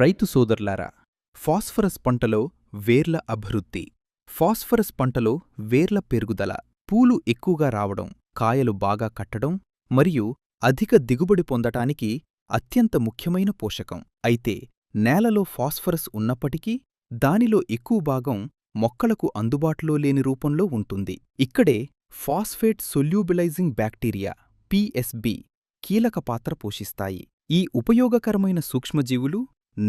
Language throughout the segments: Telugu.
రైతు సోదరులారా, ఫాస్ఫరస్ పంటలో వేర్ల అభివృద్ధి. ఫాస్ఫరస్ పంటలో వేర్ల పెరుగుదల, పూలు ఎక్కువగా రావడం, కాయలు బాగా కట్టడం మరియు అధిక దిగుబడి పొందటానికి అత్యంత ముఖ్యమైన పోషకం. అయితే నేలలో ఫాస్ఫరస్ ఉన్నప్పటికీ దానిలో ఎక్కువ భాగం మొక్కలకు అందుబాటులో లేని రూపంలో ఉంటుంది. ఇక్కడే ఫాస్ఫేట్ సొల్యూబిలైజింగ్ బ్యాక్టీరియా పిఎస్బి కీలక పాత్ర పోషిస్తాయి. ఈ ఉపయోగకరమైన సూక్ష్మజీవులు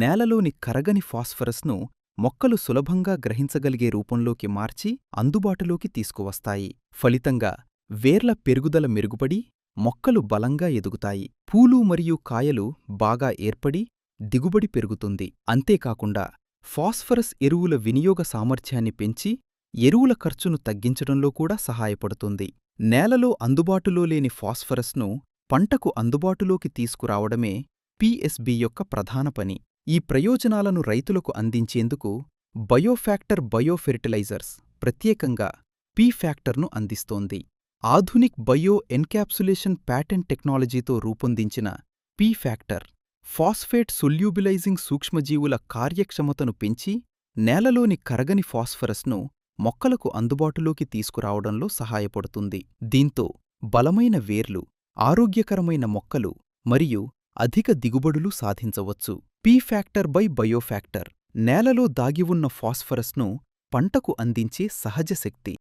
నేలలోని కరగని ఫాస్ఫరస్ను మొక్కలు సులభంగా గ్రహించగలిగే రూపంలోకి మార్చి అందుబాటులోకి తీసుకువస్తాయి. ఫలితంగా వేర్ల పెరుగుదల మెరుగుపడి మొక్కలు బలంగా ఎదుగుతాయి. పూలు మరియు కాయలు బాగా ఏర్పడి దిగుబడి పెరుగుతుంది. అంతేకాకుండా ఫాస్ఫరస్ ఎరువుల వినియోగ సామర్థ్యాన్ని పెంచి ఎరువుల ఖర్చును తగ్గించడంలో కూడా సహాయపడుతుంది. నేలలో అందుబాటులో లేని ఫాస్ఫరస్ను పంటకు అందుబాటులోకి తీసుకురావడమే పిఎస్బి యొక్క ప్రధాన పని. ఈ ప్రయోజనాలను రైతులకు అందించేందుకు బయోఫ్యాక్టర్ బయోఫెర్టిలైజర్స్ ప్రత్యేకంగా పి ఫ్యాక్టర్ను అందిస్తోంది. ఆధునిక్ బయో ఎన్కాప్సులేషన్ ప్యాటెంట్ టెక్నాలజీతో రూపొందించిన పి ఫ్యాక్టర్ ఫాస్ఫేట్ సొల్యూబిలైజింగ్ సూక్ష్మజీవుల కార్యక్షమతను పెంచి నేలలోని కరగని ఫాస్ఫరస్ను మొక్కలకు అందుబాటులోకి తీసుకురావడంలో సహాయపడుతుంది. దీంతో బలమైన వేర్లు, ఆరోగ్యకరమైన మొక్కలు మరియు అధిక దిగుబడులు సాధించవచ్చు. పి ఫ్యాక్టర్ బై బయోఫ్యాక్టర్ నేలలో దాగివున్న ఫాస్ఫరస్ను పంటకు అందించే సహజ శక్తి.